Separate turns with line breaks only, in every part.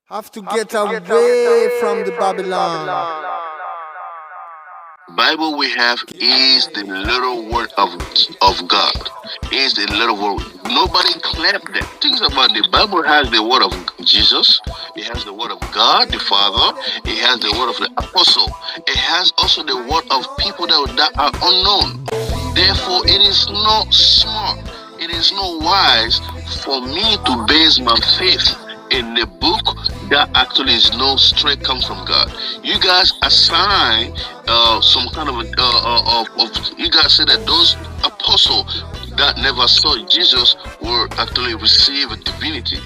Have to get away from the Babylon.
Bible we have is the little word of God. Is the little word. Nobody claimed that. Things about the Bible has the word of Jesus. It has the word of God the Father. It has the word of the apostle. It has also the word of people that are unknown. Therefore, it is not smart. It is not wise for me to base my faith in the book that actually is no straight comes from God. You guys assign some kind of you guys say that those apostles that never saw Jesus will actually receive a divinity.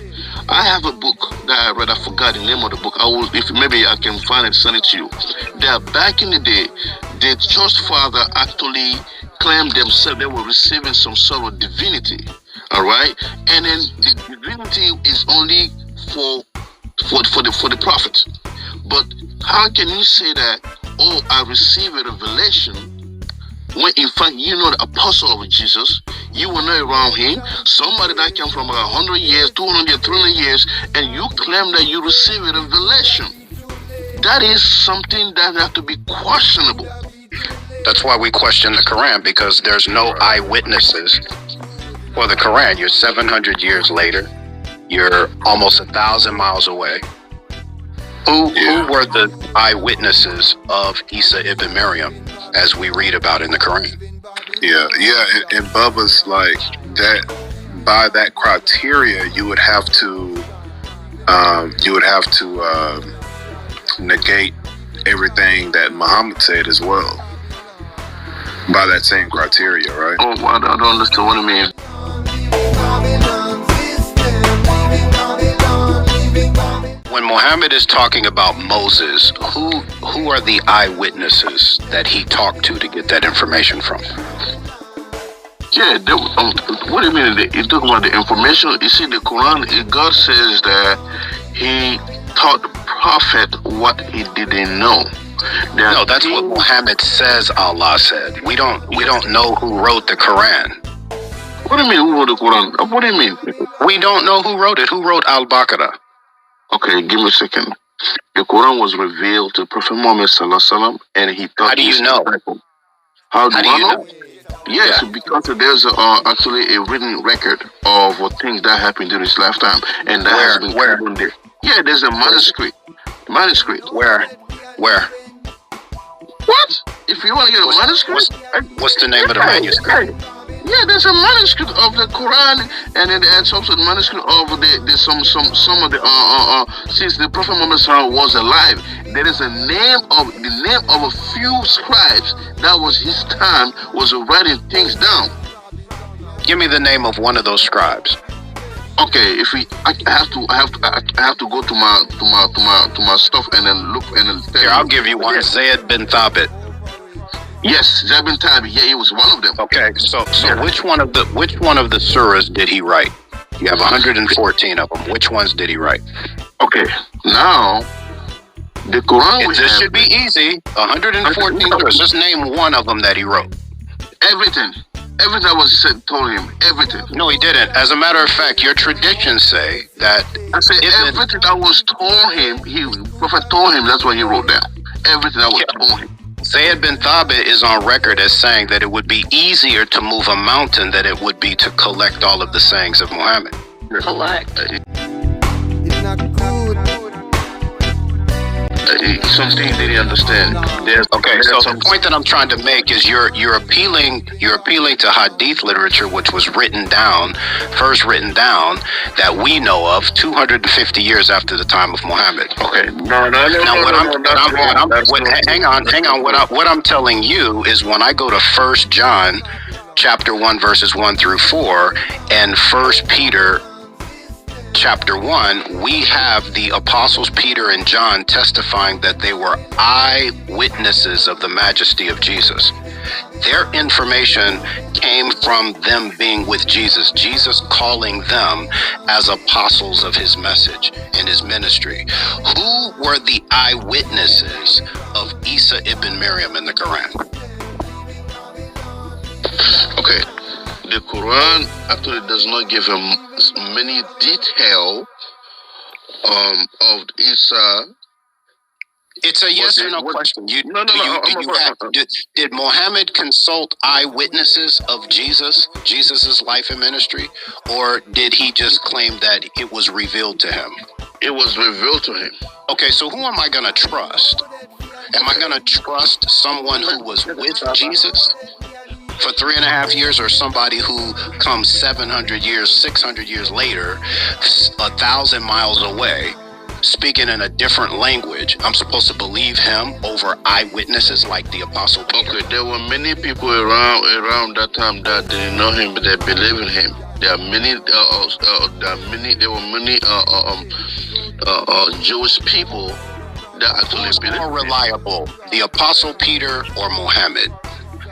I have a book that I read. I forgot the name of the book. I will, if maybe I can find it, send it to you. That back in the day, the church father actually claimed themselves they were receiving some sort of divinity. All right, and then the divinity is only for the prophet. But how can you say that? Oh, I received a revelation when in fact you know the apostle of Jesus, you were not around him. Somebody that came from 100 years, 200 years, 300 years, and you claim that you received a revelation. That is something that has to be questionable.
That's why we question the Quran, because there's no eyewitnesses for the Quran. You're 700 years later. You're almost 1,000 miles away. Who were the eyewitnesses of Isa ibn Maryam, as we read about in the Quran?
And Bubba's like that. By that criteria, you would have to negate everything that Muhammad said as well. By that same criteria, right?
Oh, I don't understand what I mean.
When Muhammad is talking about Moses, who are the eyewitnesses that he talked to get that information from?
Yeah, what do you mean? You talking about the information? You see, the Quran, God says that He taught the prophet what he didn't know.
No, that's what Muhammad says Allah said. We don't know who wrote the Quran.
What do you mean, who wrote the Quran? What do you mean?
We don't know who wrote it. Who wrote Al-Baqarah?
Okay, give me a second. The Quran was revealed to Prophet Muhammad Sallallahu Alaihi Wasallam, and he taught.
How do you know?
How do you know? Yes,
Yeah.
because there's actually a written record of things that happened during his lifetime, and that has been
Where?
covered there. Yeah, there's a manuscript.
Where?
What? If you want to get a manuscript,
What's the name of the manuscript?
Yeah, there's a manuscript of the Quran, and then there's also a manuscript of some of the since the Prophet Muhammad was alive, there is the name of a few scribes that was his time was writing things down.
Give me the name of one of those scribes.
Okay, I have to go to my stuff and then look and then tell
Here,
you.
I'll give you one.
Yes.
Zayd bin Thabit.
Yes, Zayd bin Thabit. Yeah, he was one of them.
Okay, so
Yeah.
which one of the surahs did he write? You have 114 of them. Which ones did he write?
Okay, now the Quran we
This
have
should be easy. 114 surahs. Just name one of them that he wrote.
everything that was said told him everything.
No, he didn't. As a matter of fact, your traditions say that
I said everything that was told him, Prophet told him. That's what he wrote down. Everything that was told him.
Zayd bin Thabit is on record as saying that it would be easier to move a mountain than it would be to collect all of the sayings of Muhammad.
Collect.
It's not good.
Something they didn't understand.
Okay, so the point that I'm trying to make is you're appealing to Hadith literature, which was first written down that we know of 250 years after the time of Muhammad.
Okay, no.
Hang on. What I'm telling you is when I go to 1 John, chapter 1, verses 1 through 4, and 1 Peter. Chapter 1, we have the apostles Peter and John testifying that they were eyewitnesses of the majesty of Jesus. Their information came from them being with Jesus, Jesus calling them as apostles of his message and his ministry. Who were the eyewitnesses of Isa ibn Maryam in the Quran?
Okay. The Quran actually does not give him many detail of Isa.
It's a yes or no question. Did Muhammad consult eyewitnesses of Jesus's life and ministry, or did he just claim that it was revealed to him?
It was revealed to him.
Okay, so who am I going to trust? Am I going to trust someone who was with Jesus for 3.5 years, or somebody who comes 700 years, 600 years later, 1,000 miles away, speaking in a different language? I'm supposed to believe him over eyewitnesses like the Apostle Peter?
Okay, there were many people around that time that didn't know him, but they believe in him. There were many Jewish people that actually believe.
More reliable, the Apostle Peter or Muhammad?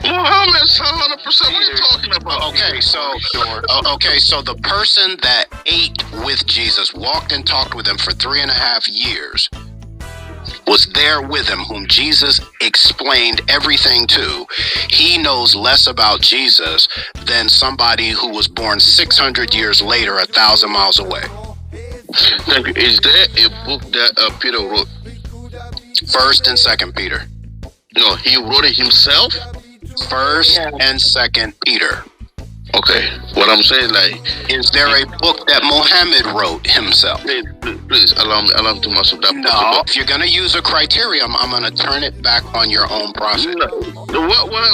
Muhammad's 100%. What are you talking about?
Okay, so the person that ate with Jesus, walked and talked with him for 3.5 years, was there with him, whom Jesus explained everything to. He knows less about Jesus than somebody who was born 600 years later, 1,000 miles away.
Thank you. Is there a book that Peter wrote?
1st and 2nd Peter.
No, he wrote it himself.
1st and 2nd Peter.
Okay, what I'm saying, like,
is there a book that Muhammad wrote himself?
Please allow me to master that book.
No, if you're gonna use a criteria, I'm gonna turn it back on your own process.
No, why,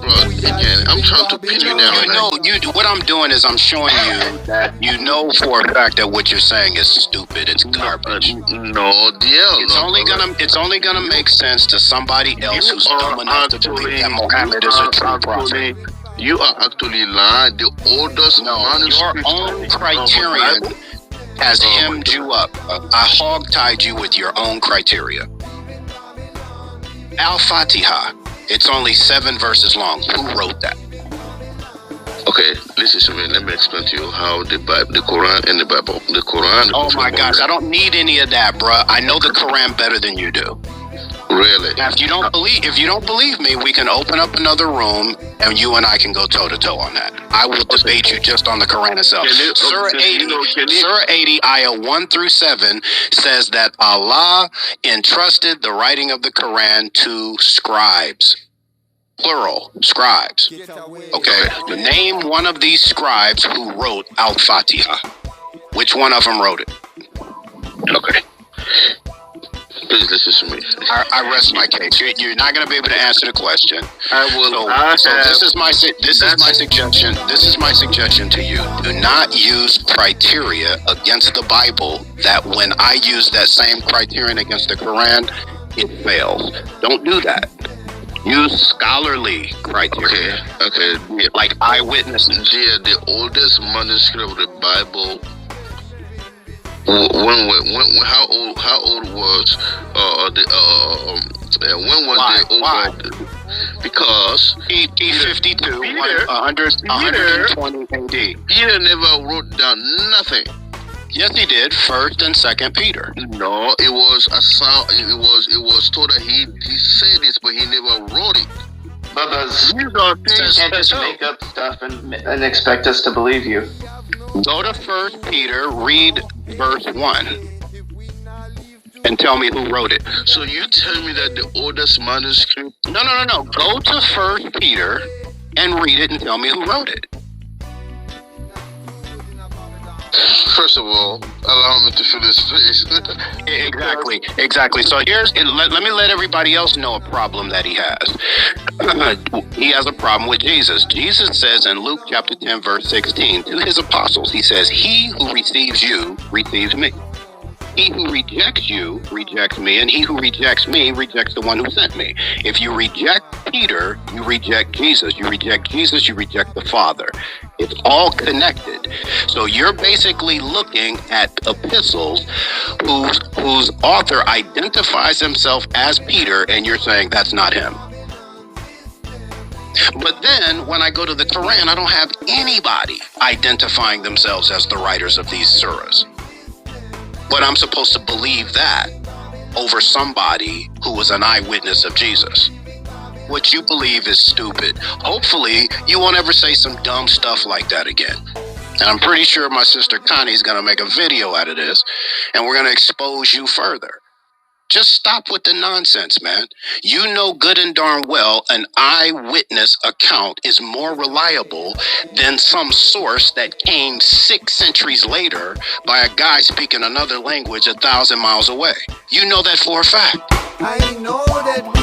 bro? Again, I'm trying to pin you down.
What I'm doing is I'm showing you that you know for a fact that what you're saying is stupid. It's garbage. It's only gonna make sense to somebody else who's dumb enough to believe that Muhammad is a true prophet.
You are actually lying. The oldest manuscript.
Your own criterion has hemmed you up. I hog-tied you with your own criteria. Al-Fatiha. It's only 7 verses long. Who wrote that?
Okay, listen to me. Let me explain to you how the Quran and the Bible. The Quran.
Oh my gosh, I don't need any of that, bruh. I know the Quran better than you do.
Really?
Now, if you don't believe me, we can open up another room and you and I can go toe to toe on that. I will debate you just on the Quran itself. Surah 80, ayah 1 through 7 says that Allah entrusted the writing of the Quran to scribes. Plural, scribes. Okay, name one of these scribes who wrote Al-Fatiha. Which one of them wrote it?
Okay. Please listen to me.
I rest my case. You're not going to be able to answer the question.
I will.
This is my suggestion. This is my suggestion to you. Do not use criteria against the Bible that when I use that same criterion against the Quran, it fails. Don't do that. Use scholarly criteria.
Okay.
Like eyewitnesses.
Yeah, the oldest manuscript of the Bible. How old was when was the old? Because
E52, 120 AD.
Peter never wrote down nothing.
Yes, he did. 1st and 2nd Peter.
No, it was a sound. It was told that he said this, but he never wrote it.
You can't just make up stuff and expect us to believe you.
Go to 1st Peter, read verse 1, and tell me who wrote it.
So you tell me that the oldest manuscript?
No. Go to 1st Peter and read it and tell me who wrote it.
First of all, allow me to fill this space.
Exactly. So let me let everybody else know a problem that he has. He has a problem with Jesus. Jesus says in Luke chapter 10, verse 16, to his apostles, he says, he who receives you receives me. He who rejects you rejects me, and he who rejects me rejects the one who sent me. If you reject Peter, you reject Jesus. You reject Jesus, you reject the Father. It's all connected. So you're basically looking at epistles whose author identifies himself as Peter, and you're saying that's not him. But then when I go to the Quran, I don't have anybody identifying themselves as the writers of these surahs. But I'm supposed to believe that over somebody who was an eyewitness of Jesus. What you believe is stupid. Hopefully, you won't ever say some dumb stuff like that again. And I'm pretty sure my sister Connie's going to make a video out of this, and we're going to expose you further. Just stop with the nonsense, man. You know good and darn well an eyewitness account is more reliable than some source that came 6 centuries later by a guy speaking another language 1,000 miles away. You know that for a fact.
I know that